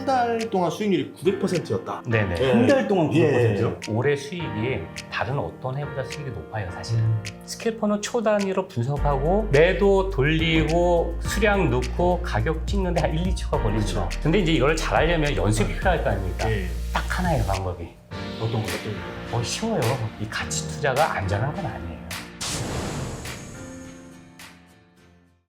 달 동안 수익률이 900%였다. 네네. 한 달 동안 900%요? 올해 수익이 다른 어떤 해보다 수익이 높아요, 사실은. 스캘퍼는 초 단위로 분석하고 매도 돌리고 수량 넣고 가격 찍는데 한 1, 2초가 걸리죠. 그렇죠. 근데 이제 이걸 잘하려면 연습이 필요할 거 아닙니까? 예. 딱 하나의 방법이. 어떤 것들? 쉬워요. 이 가치 투자가 안전한 건 아니에요.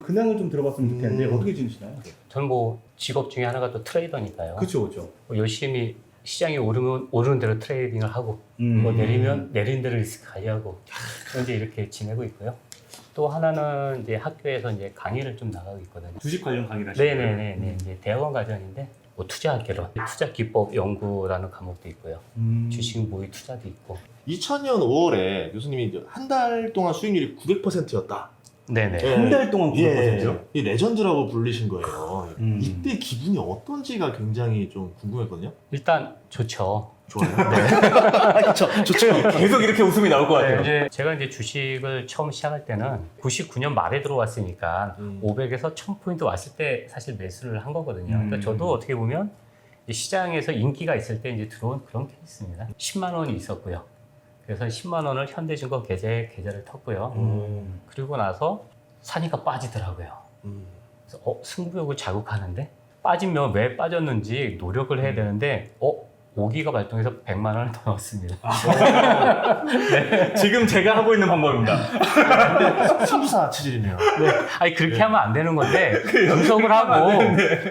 근황을 좀 들어봤으면 좋겠는데 어떻게 지내시나요? 저는 뭐 직업 중에 하나가 또 트레이더니까요. 그렇죠. 뭐 열심히 시장이 오르면 오르는 대로 트레이딩을 하고 뭐 내리면 내린 대로 리스크 관리하고 이제 이렇게 지내고 있고요. 또 하나는 이제 학교에서 이제 강의를 좀 나가고 있거든요. 주식 관련 강의를 하시나요? 네네네. 이제 대학원 과정인데 뭐 투자학개론, 투자 기법 연구라는 과목도 있고요. 주식 모의 투자도 있고. 2000년 5월에 교수님이 한 달 동안 수익률이 900%였다. 네네. 한 달 동안 900%요? 예. 이 레전드라고 불리신 거예요. 음. 이때 기분이 어떤지가 굉장히 좀 궁금했거든요. 일단 좋죠. 좋아요. 네. 좋죠. 계속 이렇게 웃음이 나올 것 같아요. 이제 제가 이제 주식을 처음 시작할 때는 99년 말에 들어왔으니까 500에서 1000포인트 왔을 때 사실 매수를 한 거거든요. 그러니까 저도 어떻게 보면 시장에서 인기가 있을 때 이제 들어온 그런 케이스입니다. 10만 원이 있었고요. 그래서 10만 원을 현대증권 계좌를 텄고요. 그리고 나서 사니까 빠지더라고요. 그래서 승부욕을 자극하는데 빠지면 왜 빠졌는지 노력을 해야 되는데 오기가 발동해서 100만 원을 더 넣었습니다. 네. 지금 제가 하고 있는 방법입니다. 승부사 체질이네요. 아니 그렇게 하면 안 되는 건데 분석을 하고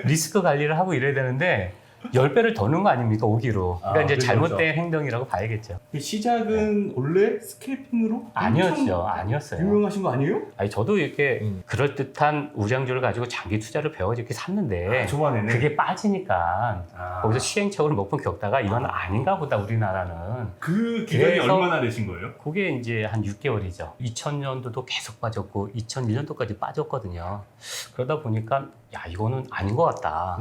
리스크 관리를 하고 이래야 되는데 10배를 더 넣은 거 아닙니까? 오기로. 그러니까 이제 그렇죠. 잘못된 행동이라고 봐야겠죠. 시작은 원래 스캘핑으로 아니었죠. 아니었어요. 유명하신 거 아니에요? 아니 저도 이렇게 그럴듯한 우량주를 가지고 장기 투자를 배워서 이렇게 샀는데 초반에는 그게 빠지니까 거기서 시행착오를 몇 번 겪다가 이건 아닌가 보다 우리나라는. 그 기간이 그래서 얼마나 되신 거예요? 그게 이제 한 6개월이죠. 2000년도도 계속 빠졌고 2001년도까지 빠졌거든요. 그러다 보니까 야 이거는 아닌 것 같다.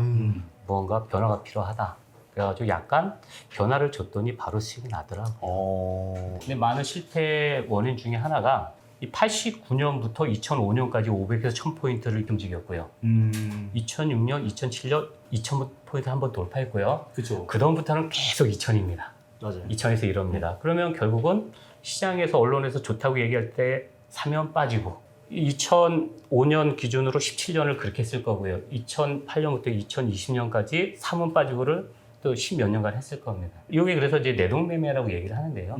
무언가 변화가 필요하다. 그래가지고 약간 변화를 줬더니 바로 수익이 나더라고요. 근데 많은 실패 원인 중에 하나가 이 89년부터 2005년까지 500에서 1000포인트를 이렇게 움직였고요. 2006년, 2007년 2000포인트 한번 돌파했고요. 그렇죠. 그 다음부터는 계속 2000입니다. 맞아요. 2000에서 이럽니다. 그러면 결국은 시장에서 언론에서 좋다고 얘기할 때 사면 빠지고 2005년 기준으로 17년을 그렇게 했을 거고요. 2008년부터 2020년까지 사면 빠지고를 또 10몇 년간 했을 겁니다. 이게 그래서 이제 내동매매라고 얘기를 하는데요.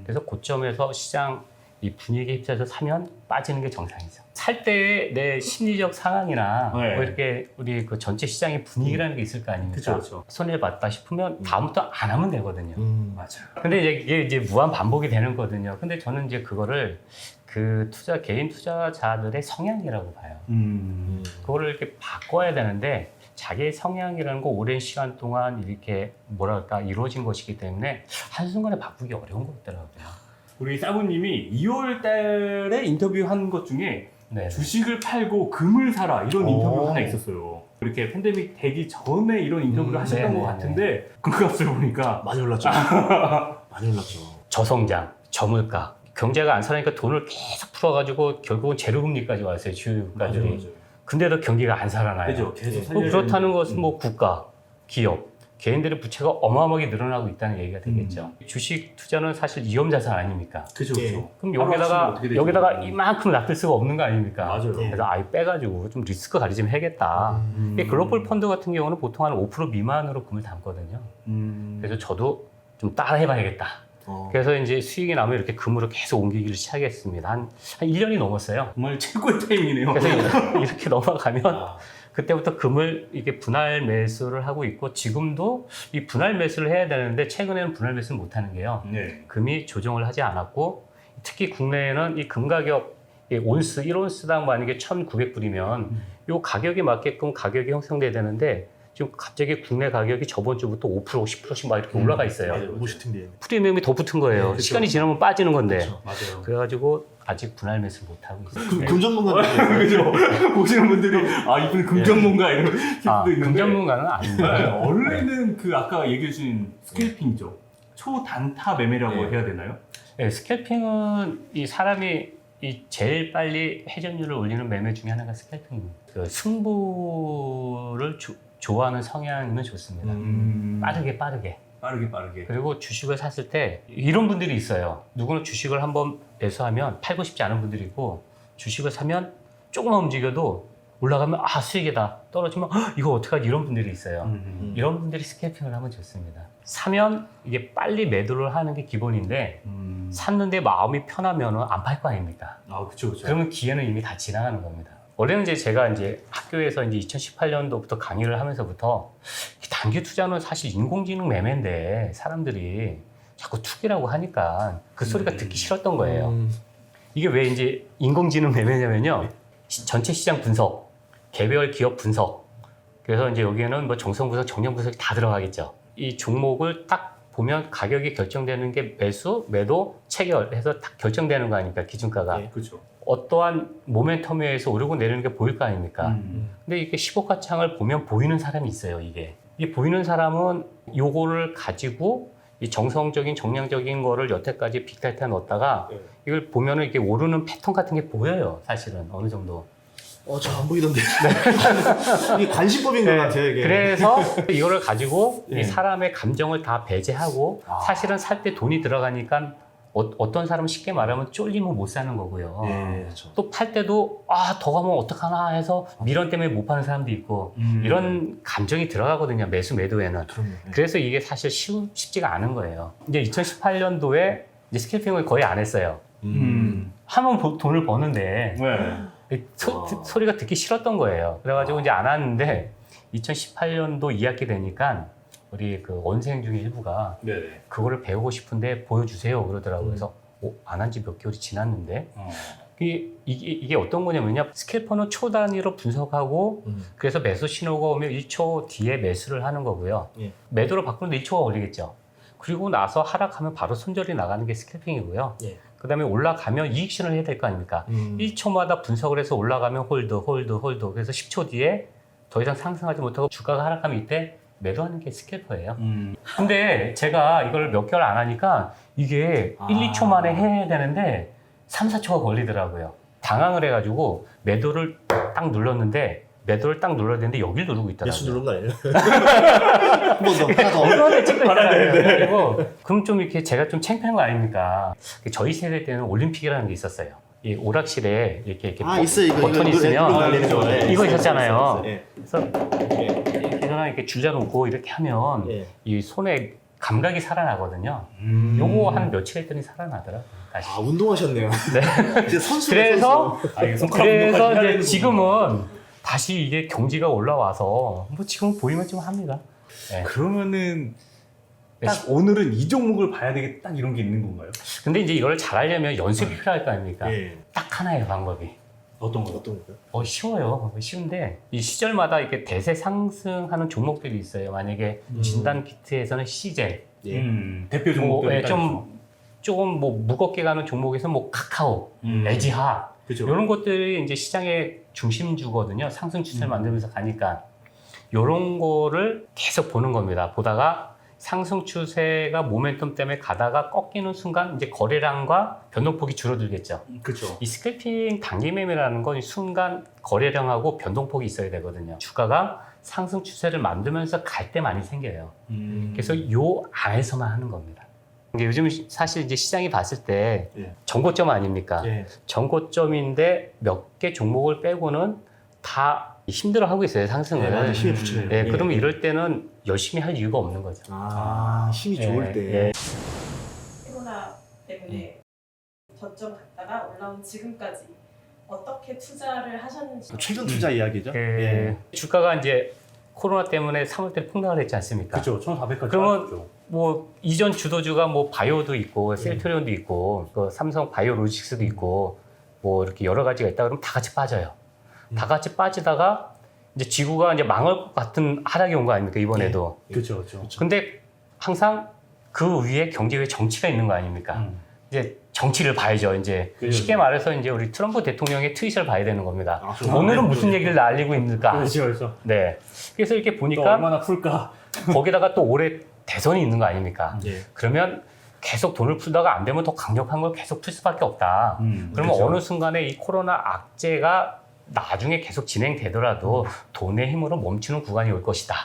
그래서 고점에서 시장 이 분위기에 휩싸여서 사면 빠지는 게 정상이죠. 살 때의 내 심리적 상황이나 뭐 이렇게 우리 그 전체 시장의 분위기라는 게 있을 거 아닙니까? 그렇죠. 손해를 봤다 싶으면 다음부터 안 하면 되거든요. 맞아요. 근데 이게 이제 무한 반복이 되는 거거든요. 근데 저는 이제 그거를 그 개인 투자자들의 성향이라고 봐요. 그거를 이렇게 바꿔야 되는데 자기의 성향이라는 거 오랜 시간 동안 이렇게 뭐랄까 이루어진 것이기 때문에 한순간에 바꾸기 어려운 것 같더라고요. 우리 사부님이 2월 달에 인터뷰한 것 중에 네. 주식을 팔고 금을 사라 이런 인터뷰가 하나 있었어요. 이렇게 팬데믹 되기 전에 이런 인터뷰를 하셨던 네네네. 것 같은데 그 값을 보니까 많이 올랐죠. 많이 올랐죠. 저성장, 저물가, 경제가 안 살아니까 돈을 계속 풀어가지고 결국은 제로금리까지 왔어요. 주유가들이. 근데도 경기가 안 살아나요. 그죠. 계속 그렇다는 것은 뭐 국가, 기업, 개인들의 부채가 어마어마하게 늘어나고 있다는 얘기가 되겠죠. 주식 투자는 사실 위험자산 아닙니까? 그죠. 그죠. 그럼 하루아침에 어떻게 될지 여기다가 모르겠네. 이만큼 놔둘 수가 없는 거 아닙니까? 맞아요. 그래서 아예 빼가지고 좀 리스크 관리 좀 해야겠다. 글로벌 펀드 같은 경우는 보통 한 5% 미만으로 금을 담거든요. 그래서 저도 좀 따라 해봐야겠다. 그래서 이제 수익이 나면 이렇게 금으로 계속 옮기기를 시작했습니다. 한 1년이 넘었어요. 정말 최고의 타이밍이네요. 그래서 이렇게 넘어가면 그때부터 금을 이게 분할 매수를 하고 있고 지금도 이 분할 매수를 해야 되는데 최근에는 분할 매수를 못 하는 게요. 네. 금이 조정을 하지 않았고 특히 국내에는 이 금 가격 온스 1온스당 만약에 1,900불이면 이 가격에 맞게끔 가격이 형성돼야 되는데 지금 갑자기 국내 가격이 저번 주부터 5%, 10%씩 막 이렇게 올라가 있어요. 맞아요. 모시팅데. 프리미엄이 더 붙은 거예요. 그렇죠. 시간이 지나면 빠지는 건데. 그렇죠. 맞아요. 그래가지고 아직 분할 매수를 못 하고 있어요. 금 전문가님. 그죠. 보시는 분들이 이분 금전문가 이런 식도 있는데 금전문가는 아닙니다. 원래는 그 아까 얘기해 주신 스캘핑이죠. 초단타 매매라고 네. 해야 되나요? 네, 스캘핑은 이 사람이 이 제일 빨리 회전율을 올리는 매매 중에 하나가 스캘핑입니다. 그 승부를 좋아하는 성향이면 좋습니다. 빠르게. 빠르게. 그리고 주식을 샀을 때 이런 분들이 있어요. 누구는 주식을 한번 매수하면 팔고 싶지 않은 분들이 있고, 주식을 사면 조금만 움직여도 올라가면 수익이다. 떨어지면 이거 어떡하지, 이런 분들이 있어요. 이런 분들이 스캘핑을 하면 좋습니다. 사면 이게 빨리 매도를 하는 게 기본인데, 샀는데 마음이 편하면 안 팔 거 아닙니까? 그쵸. 그러면 기회는 이미 다 지나가는 겁니다. 원래는 제가 학교에서 2018년도부터 강의를 하면서부터 단기 투자는 사실 인공지능 매매인데 사람들이 자꾸 투기라고 하니까 그 소리가 듣기 싫었던 거예요. 이게 왜 인공지능 매매냐면요. 전체 시장 분석, 개별 기업 분석, 그래서 여기에는 뭐 정성 분석, 정량 분석이 다 들어가겠죠. 이 종목을 딱 보면 가격이 결정되는 게 매수, 매도, 체결해서 딱 결정되는 거 아닙니까? 기준가가. 네. 그렇죠. 어떠한 모멘텀에 의해서 오르고 내리는 게 보일 거 아닙니까? 근데 이게 15가 창을 보면 보이는 사람이 있어요, 이게 보이는 사람은 요거를 가지고 이 정성적인, 정량적인 거를 여태까지 빅데이터에 넣었다가 이걸 보면은 이게 오르는 패턴 같은 게 보여요, 사실은 어느 정도. 저 안 보이던데. 이게 관심법인 것 같아요, 이게. 그래서 이거를 가지고 네. 이 사람의 감정을 다 배제하고 사실은 살 때 돈이 들어가니까 어떤 사람은 쉽게 말하면 쫄리면 못 사는 거고요. 그렇죠. 또 팔 때도 더 가면 어떡하나 해서 미련 때문에 못 파는 사람도 있고 이런 감정이 들어가거든요, 매수 매도에는. 그럼요. 그래서 이게 사실 쉽지가 않은 거예요. 이제 2018년도에 스캘핑을 거의 안 했어요. 하면 돈을 버는데 네. 소리가 듣기 싫었던 거예요. 그래가지고 이제 안 하는데 2018년도 2학기 되니까 우리 그 원생 중에 일부가 네네. 그거를 배우고 싶은데 보여주세요 그러더라고요. 그래서 안 한 지 몇 개월이 지났는데 이게 어떤 거냐면요. 스캘퍼는 초 단위로 분석하고 그래서 매수 신호가 오면 1초 뒤에 매수를 하는 거고요. 예. 매도로 바꾸는데 1초가 걸리겠죠. 그리고 나서 하락하면 바로 손절이 나가는 게 스캘핑이고요. 예. 그 다음에 올라가면 이익신을 해야 될 거 아닙니까? 1초마다 분석을 해서 올라가면 홀드. 그래서 10초 뒤에 더 이상 상승하지 못하고 주가가 하락하면 이때 매도하는 게 스캘퍼예요. 근데 제가 이걸 몇 개월 안 하니까 이게 1, 2초 만에 해야 되는데 3, 4초가 걸리더라고요. 당황을 해가지고 매도를 딱 눌렀는데 매도를 딱 눌러야 되는데 여길 누르고 있더라고요. 매수 누른 거 아니에요? 한 번 더, 하나 더. 얼마나 찍고 있더라고요. 그럼 좀 이렇게 제가 좀 창피한 거 아닙니까? 저희 세대 때는 올림픽이라는 게 있었어요. 이 오락실에 이렇게 있어요. 이거 버튼이 있으면 날리는 거. 예, 이거 있어요, 있었잖아요. 있어요. 그래서 이렇게 줄자놓고 이렇게 하면 예. 이 손에 감각이 살아나거든요. 요거 한 며칠 했더니 살아나더라고요. 다시. 운동하셨네요. 네. 이제 선수. 그래서 이게 손가락 그래서 운동까지 해야 이제 되는 지금은 다시 이게 경지가 올라와서 뭐 지금 보이면 좀 합니다. 네. 그러면은 딱 오늘은 이 종목을 봐야 되겠다, 딱 이런 게 있는 건가요? 근데 이제 이걸 잘하려면 연습이 필요할 거 아닙니까? 예. 딱 하나예요, 방법이. 어떤 거? 어떤 거요? 쉬워요. 쉬운데 이 시절마다 이렇게 대세 상승하는 종목들이 있어요. 만약에 진단 키트에서는 CJ, 예. 대표 종목들 조금 뭐 무겁게 가는 종목에서 뭐 카카오, 에지하 그죠. 이런 것들이 이제 시장의 중심주거든요. 상승 추세를 만들면서 가니까 이런 거를 계속 보는 겁니다. 보다가 상승 추세가 모멘텀 때문에 가다가 꺾이는 순간 이제 거래량과 변동폭이 줄어들겠죠. 그렇죠. 이 스캘핑 단기 매매라는 건 순간 거래량하고 변동폭이 있어야 되거든요. 주가가 상승 추세를 만들면서 갈 때 많이 생겨요. 그래서 요 안에서만 하는 겁니다. 이게 요즘 사실 이제 시장이 봤을 때 예. 정고점 아닙니까? 예. 정고점인데 몇 개 종목을 빼고는 다 힘들어하고 있어요, 상승을. 맞아요. 힘이 붙이네요. 네, 예. 그러면 이럴 때는 열심히 할 이유가 없는 거죠. 힘이 예, 좋을 때. 예. 코로나 때문에 저점 갔다가 올라온 지금까지 어떻게 투자를 하셨는지 최근 투자 이야기죠. 주가가 이제 코로나 때문에 3월달에 폭락을 했지 않습니까? 그렇죠. 1,400까지 그러면 뭐 이전 주도주가 뭐 바이오도 있고 셀트리온도 있고 그 삼성 바이오로직스도 있고 뭐 이렇게 여러 가지가 있다 그러면 다 같이 빠져요. 다 같이 빠지다가 이제 지구가 이제 망할 것 같은 하락이 온 거 아닙니까 이번에도. 그렇죠. 근데 항상 그 위에 경제 위에 정치가 있는 거 아닙니까? 이제 정치를 봐야죠. 이제 그렇죠. 쉽게 말해서 이제 우리 트럼프 대통령의 트윗을 봐야 되는 겁니다. 아, 오늘은 무슨 얘기를 날리고 있는가? 그렇죠. 네. 그래서 이렇게 또 보니까 얼마나 풀까? 거기다가 또 올해 대선이 있는 거 아닙니까? 예. 그러면 계속 돈을 풀다가 안 되면 더 강력한 걸 계속 풀 수밖에 없다. 그러면 그렇죠. 어느 순간에 이 코로나 악재가 나중에 계속 진행되더라도 돈의 힘으로 멈추는 구간이 올 것이다.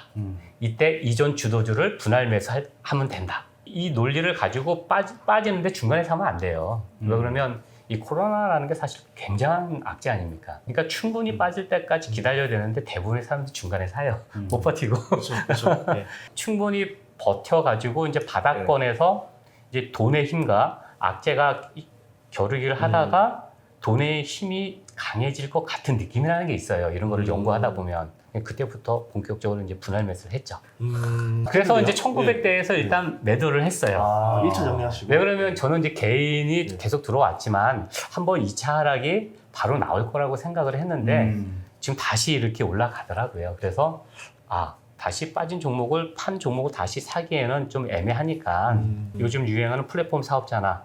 이때 이전 주도주를 분할 매수하면 된다. 이 논리를 가지고 빠지는데 중간에 사면 안 돼요. 왜 그러면 이 코로나라는 게 사실 굉장한 악재 아닙니까? 그러니까 충분히 빠질 때까지 기다려야 되는데 대부분의 사람들이 중간에 사요. 못 버티고. 그렇죠. 네. 충분히 버텨가지고 이제 바닥권에서 이제 돈의 힘과 악재가 겨루기를 하다가 돈의 힘이 강해질 것 같은 느낌이라는 게 있어요. 이런 거를 연구하다 보면. 그때부터 본격적으로 이제 분할 매수를 했죠. 그래서 이제 1900대에서 일단 매도를 했어요. 1차 정리하시고. 왜 그러면 저는 이제 개인이 계속 들어왔지만 한번 2차 하락이 바로 나올 거라고 생각을 했는데 지금 다시 이렇게 올라가더라고요. 그래서 다시 빠진 종목을 판 종목을 다시 사기에는 좀 애매하니까 요즘 유행하는 플랫폼 사업자나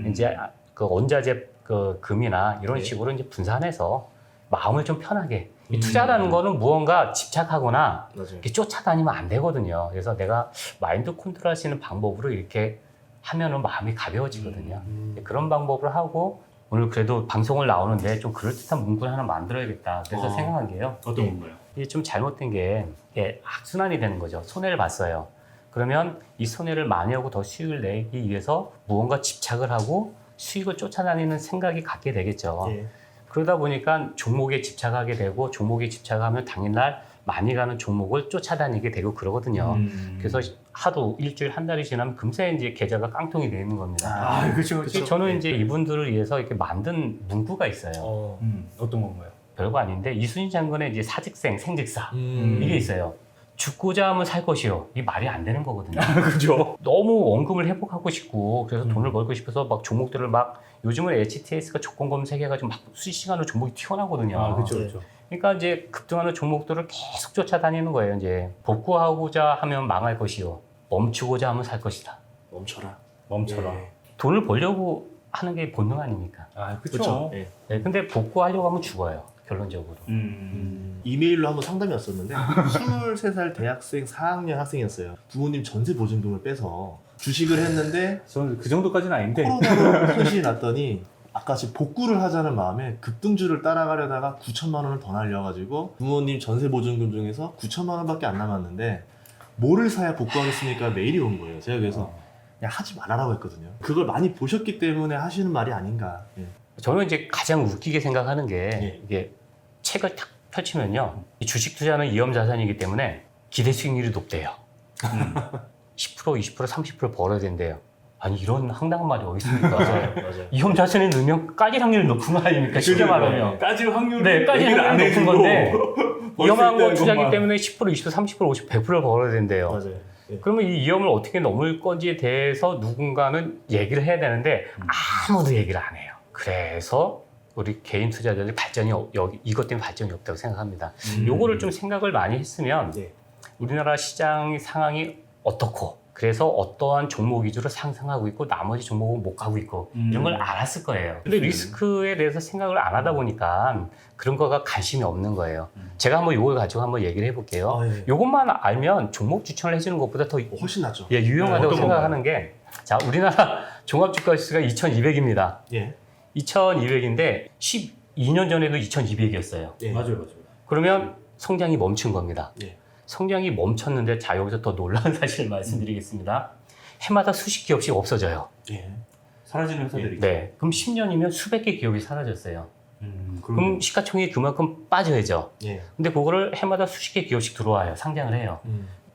이제 그 원자재 그 금이나 이런 식으로 이제 분산해서 마음을 좀 편하게 이 투자라는 거는 무언가 집착하거나 이렇게 쫓아다니면 안 되거든요. 그래서 내가 마인드 컨트롤 할 수 있는 방법으로 이렇게 하면은 마음이 가벼워지거든요. 그런 방법을 하고 오늘 그래도 방송을 나오는데 좀 그럴듯한 문구를 하나 만들어야겠다. 그래서 생각한 게요. 어떤 건가요? 이게 좀 잘못된 게 이게 악순환이 되는 거죠. 손해를 봤어요. 그러면 이 손해를 만회하고 더 수익을 내기 위해서 무언가 집착을 하고 수익을 쫓아다니는 생각이 갖게 되겠죠. 그러다 보니까 종목에 집착하게 되고 종목에 집착하면 당일날 많이 가는 종목을 쫓아다니게 되고 그러거든요. 그래서 하도 일주일 한 달이 지나면 금세 이제 계좌가 깡통이 되는 겁니다. 그렇죠. 저는 이제 이분들을 위해서 이렇게 만든 문구가 있어요. 어떤 건가요? 별거 아닌데 이순신 장군의 이제 사직생, 생직사 이게 있어요. 죽고자 하면 살 것이요. 이 말이 안 되는 거거든요. 그죠. 너무 원금을 회복하고 싶고 그래서 돈을 벌고 싶어서 막 종목들을 막 요즘은 HTS가 조건 검색해가지고 막 수시간으로 종목이 튀어나오거든요. 그렇죠. 그러니까 이제 급등하는 종목들을 계속 쫓아다니는 거예요. 이제 복구하고자 하면 망할 것이요. 멈추고자 하면 살 것이다. 멈춰라. 돈을 벌려고 하는 게 본능 아닙니까? 그렇죠. 네. 네, 근데 복구하려고 하면 죽어요. 결론적으로. 이메일로 한번 상담이 왔었는데 23살 대학생 4학년 학생이었어요. 부모님 전세 보증금을 빼서 주식을 했는데 저는 그 정도까지는 아닌데. 코로나로 손실이 났더니 아까 지금 복구를 하자는 마음에 급등주를 따라가려다가 9천만 원을 더 날려가지고 부모님 전세 보증금 중에서 9천만 원밖에 안 남았는데 뭐를 사야 복구하겠습니까? 메일이 온 거예요. 제가 그래서 그냥 하지 말아라고 했거든요. 그걸 많이 보셨기 때문에 하시는 말이 아닌가. 저는 이제 가장 웃기게 생각하는 게 이게 책을 탁 펼치면요. 이 주식 투자는 위험 자산이기 때문에 기대 수익률이 높대요. 10%, 20%, 30% 벌어야 된대요. 아니 이런 황당한 말이 어디 있습니까? 맞아요. 위험 자산에 넣으면 까질 확률이 높은 거 아닙니까? 쉽게 말하면. 까질 확률을 네, 까질 얘기를 안 확률이 높은 해주고 건데 위험한 거 것만. 투자기 때문에 10%, 20%, 30%, 50%, 100%를 벌어야 된대요. 맞아요. 그러면 이 위험을 어떻게 넘을 건지에 대해서 누군가는 얘기를 해야 되는데 아무도 얘기를 안 해요. 그래서 우리 개인 투자자들이 이것 때문에 발전이 없다고 생각합니다. 요거를 좀 생각을 많이 했으면 우리나라 시장 상황이 어떻고 그래서 어떠한 종목 위주로 상승하고 있고 나머지 종목은 못 가고 있고 이런 걸 알았을 거예요. 근데 리스크에 대해서 생각을 안 하다 보니까 그런 거가 관심이 없는 거예요. 제가 한번 요걸 가지고 한번 얘기를 해볼게요. 요것만 알면 종목 추천을 해주는 것보다 더 훨씬 낫죠. 유용하다고 생각하는 게 자, 우리나라 종합주가지수가 2200입니다. 2200인데 12년 전에도 2200이었어요. 맞아요. 그러면 성장이 멈춘 겁니다. 예. 성장이 멈췄는데 자 여기서 더 놀라운 사실을 말씀드리겠습니다. 해마다 수십 기업씩 없어져요. 사라지는 회사들이. 네. 그럼 10년이면 수백 개 기업이 사라졌어요. 그럼 시가총액이 그만큼 빠져야죠. 근데 그거를 해마다 수십 개 기업씩 들어와요. 상장을 해요.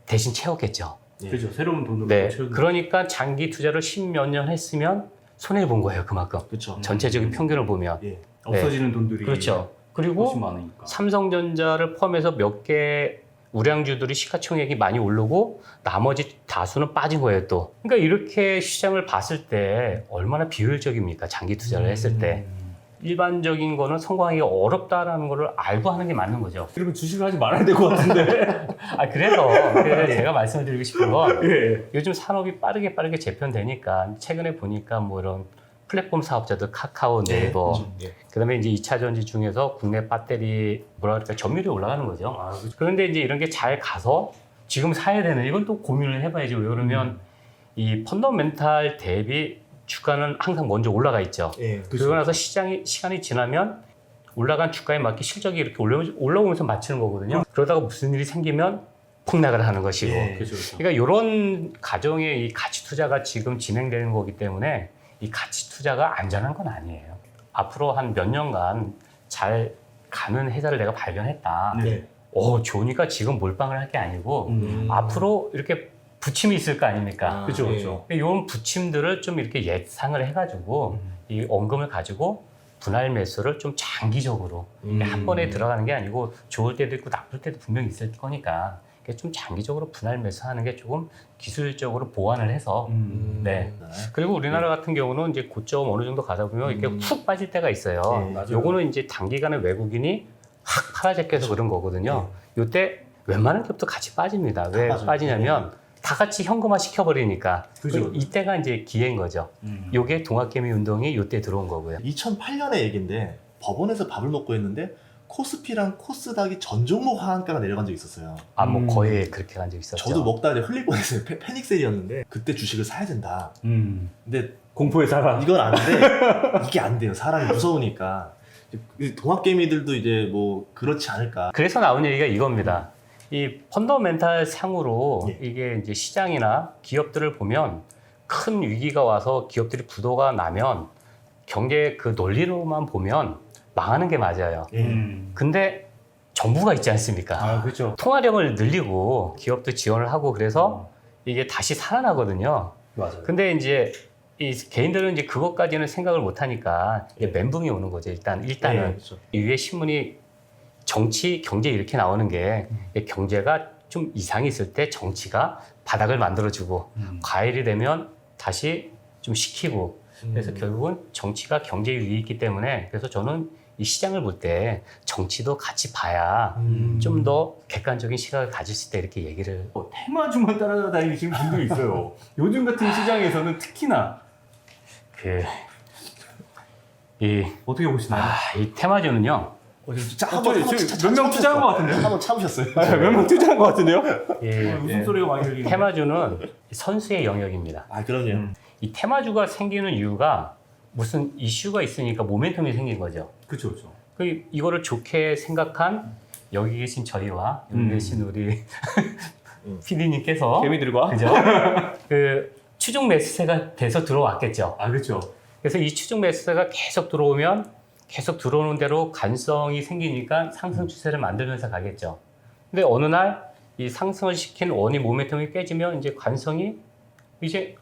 대신 채웠겠죠. 그렇죠. 새로운 돈으로 네. 채우는. 그러니까 장기 투자를 10몇 년 했으면 손해를 본 거예요. 그만큼. 그렇죠. 전체적인 평균을 보면. 없어지는 돈들이 그렇죠. 훨씬 그리고 많으니까. 삼성전자를 포함해서 몇 개 우량주들이 시가총액이 많이 오르고 나머지 다수는 빠진 거예요 또. 그러니까 이렇게 시장을 봤을 때 얼마나 비효율적입니까? 장기 투자를 했을 때. 일반적인 거는 성공하기가 어렵다라는 거를 알고 하는 게 맞는 거죠. 그러면 주식을 하지 말아야 될 것 같은데. 그래서 제가 말씀을 드리고 싶은 건 요즘 산업이 빠르게 재편되니까 최근에 보니까 뭐 이런 플랫폼 사업자들 카카오, 네이버 그다음에 이제 2차 전지 중에서 국내 배터리 점유율이 올라가는 거죠. 그런데 이제 이런 게 잘 가서 지금 사야 되는 이건 또 고민을 해봐야죠. 왜 그러면 이 펀더멘탈 대비 주가는 항상 먼저 올라가 있죠. 그러고 나서 시간이 지나면 올라간 주가에 맞게 실적이 이렇게 올라오면서 맞추는 거거든요. 그러다가 무슨 일이 생기면 폭락을 하는 것이고. 예. 그렇죠. 그렇죠. 그러니까 이런 가정의 이 가치 투자가 지금 진행되는 거기 때문에 이 가치 투자가 안전한 건 아니에요. 앞으로 한 몇 년간 잘 가는 회사를 내가 발견했다. 네. 좋으니까 지금 몰빵을 할 게 아니고 음. 앞으로 이렇게 부침이 있을 거 아닙니까? 그렇죠, 예. 그렇죠. 이런 부침들을 좀 이렇게 예상을 해가지고 이 원금을 가지고 분할 매수를 좀 장기적으로 한 번에 들어가는 게 아니고 좋을 때도 있고 나쁠 때도 분명히 있을 거니까 좀 장기적으로 분할 매수하는 게 조금 기술적으로 보완을 해서 네. 그리고 우리나라 같은 경우는 이제 고점 어느 정도 가다 보면 이렇게 훅 빠질 때가 있어요. 네, 맞아요. 요거는 이제 단기간에 외국인이 확 팔아제껴서 그런 거거든요. 요때 웬만한 기업도 같이 빠집니다. 왜 빠져요. 빠지냐면 다 같이 현금화 시켜버리니까. 그죠. 그리고 이때가 이제 기회인 거죠. 요게 동학개미 운동이 요때 들어온 거고요. 2008년의 얘긴데 법원에서 밥을 먹고 있는데 코스피랑 코스닥이 전 종목 하한가가 내려간 적이 있었어요. 뭐 거의 그렇게 간 적 있었죠. 저도 먹다가 이제 흘릴 뻔했어요. 패닉셀이었는데 그때 주식을 사야 된다. 근데 공포의 사람. 이건 안 돼. 이게 안 돼요. 사람이 무서우니까. 동학개미들도 이제 뭐 그렇지 않을까. 그래서 나온 얘기가 이겁니다. 이 펀더멘탈 상으로 예. 이게 이제 시장이나 기업들을 보면 큰 위기가 와서 기업들이 부도가 나면 경제 그 논리로만 보면 망하는 게 맞아요. 예. 근데 정부가 있지 않습니까? 아, 그렇죠. 통화력을 늘리고 기업도 지원을 하고 그래서 이게 다시 살아나거든요. 맞아요. 근데 이제 이 개인들은 이제 그것까지는 생각을 못 하니까 이제 멘붕이 오는 거죠. 일단은 예, 그렇죠. 이 위에 신문이 정치, 경제 이렇게 나오는 게 경제가 좀 이상이 있을 때 정치가 바닥을 만들어주고 과열이 되면 다시 좀 식히고 그래서 결국은 정치가 경제 위기 있기 때문에 그래서 저는 이 시장을 볼 때 정치도 같이 봐야 좀 더 객관적인 시각을 가질 수 있다 이렇게 얘기를 테마주만 따라다니시는 분도 있어요. 요즘 같은 시장에서는 특히나 어떻게 보시나요? 이 테마주는요. 몇 명 투자한 것 같은데요? 한번 참으셨어요. 몇 명 투자한 것 같은데요? 웃음소리가 많이 들리는데. 테마주는 선수의 영역입니다. 아, 그럼요. 이 테마주가 생기는 이유가 무슨 이슈가 있으니까 모멘텀이 생긴 거죠. 그렇죠, 그렇죠. 이거를 좋게 생각한 여기 계신 저희와 여기 계신 우리 PD님께서 개미들과. 그죠? 그 추종 매수세가 돼서 들어왔겠죠. 아, 그렇죠. 그래서 이 추종 매수세가 계속 들어오면 계속 들어오는 대로 관성이 생기니까 상승 추세를 만들면서 가겠죠. 근데 어느 날 이 상승을 시킨 원인 모멘텀이 깨지면 이제 관성이 이제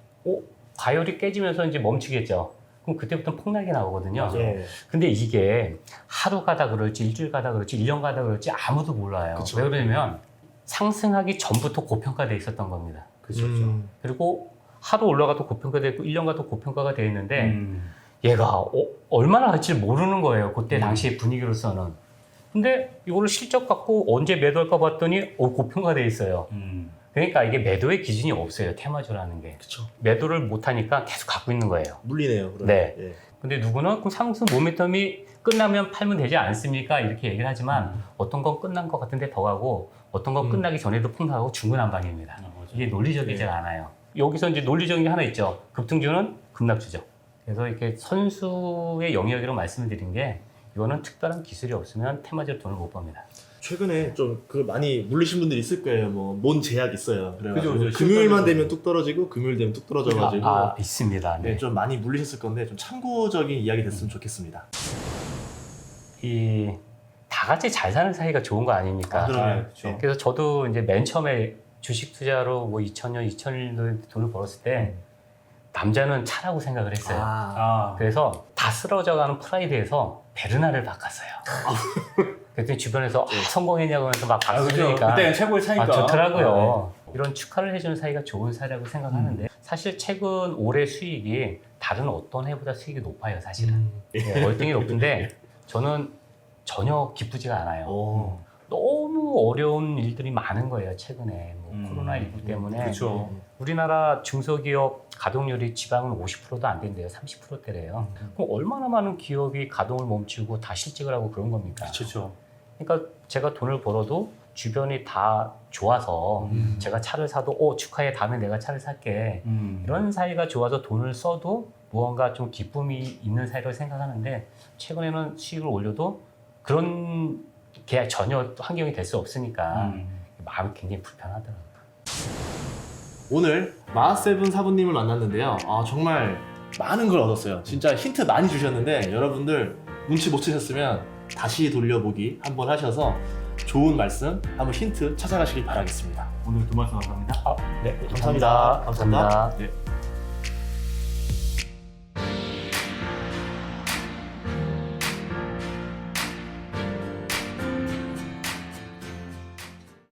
과열이 깨지면서 이제 멈추겠죠. 그럼 그때부터 폭락이 나오거든요. 예. 근데 이게 하루 가다 그럴지 일주일 가다 그럴지 1년 가다 그럴지 아무도 몰라요. 그쵸. 왜 그러냐면 상승하기 전부터 고평가돼 있었던 겁니다. 그렇죠. 그리고 하루 올라가도 고평가돼 있고 1년 가도 고평가가 돼 있는데 얘가 얼마나 갈지 모르는 거예요. 그때 당시의 분위기로서는. 근데 이거를 실적 갖고 언제 매도할까 봤더니 고평가돼 있어요. 그러니까 이게 매도의 기준이 없어요. 테마주라는 게. 그쵸. 매도를 못하니까 계속 갖고 있는 거예요. 물리네요. 그러면. 네. 예. 근데 누구는 그럼 상승 모멘텀이 끝나면 팔면 되지 않습니까? 이렇게 얘기를 하지만 어떤 건 끝난 것 같은데 더 가고 어떤 건 끝나기 전에도 폭락하고 중구난방입니다. 이게 논리적이지 않아요. 여기서 이제 논리적인 게 하나 있죠. 급등주는 급락주죠. 그래서 이렇게 선수의 영역으로 말씀을 드린 게 이거는 특별한 기술이 없으면 테마주로 돈을 못 법니다. 최근에 좀 그 많이 물리신 분들이 있을 거예요. 뭐 뭔 제약 있어요. 그래가지고 그죠. 금요일만 되면 뚝 떨어지고 금요일 되면 뚝 떨어져가지고 있습니다. 네, 네. 좀 많이 물리셨을 건데 좀 참고적인 이야기 됐으면 좋겠습니다. 다 같이 잘 사는 사이가 좋은 거 아닙니까? 아, 그럼요. 그렇죠. 그래서 저도 이제 맨 처음에 주식 투자로 뭐 2000년, 2001년도에 돈을 벌었을 때 남자는 차라고 생각을 했어요. 그래서 다 쓰러져가는 프라이드에서 베르나를 바꿨어요. 그랬더니 주변에서 성공했냐고 하면서 막 박수 치니까 그때는 최고의 차이니까. 좋더라고요. 이런 축하를 해주는 사이가 좋은 사이라고 생각하는데 사실 최근 올해 수익이 다른 어떤 해보다 수익이 높아요. 사실은. 네, 월등히 높은데 저는 전혀 기쁘지가 않아요. 너무 어려운 일들이 많은 거예요. 최근에 뭐 코로나19 때문에 그렇죠. 우리나라 중소기업 가동률이 지방은 50%도 안 된대요. 30%대래요. 그럼 얼마나 많은 기업이 가동을 멈추고 다 실직을 하고 그런 겁니까? 그렇죠. 그러니까 제가 돈을 벌어도 주변이 다 좋아서 제가 차를 사도 축하해 다음에 내가 차를 살게 이런 사이가 좋아서 돈을 써도 무언가 좀 기쁨이 있는 사이라고 생각하는데 최근에는 수익을 올려도 그런 게 전혀 환경이 될 수 없으니까 음. 마음이 굉장히 불편하더라고요. 오늘 마하세븐 사부님을 만났는데요. 정말 많은 걸 얻었어요. 진짜 힌트 많이 주셨는데 여러분들 눈치 못 채셨으면 다시 돌려보기 한번 하셔서 좋은 말씀, 한번 힌트 찾아가시길 바라겠습니다. 오늘 두 말씀 감사합니다. 네, 감사합니다. 감사합니다. 네.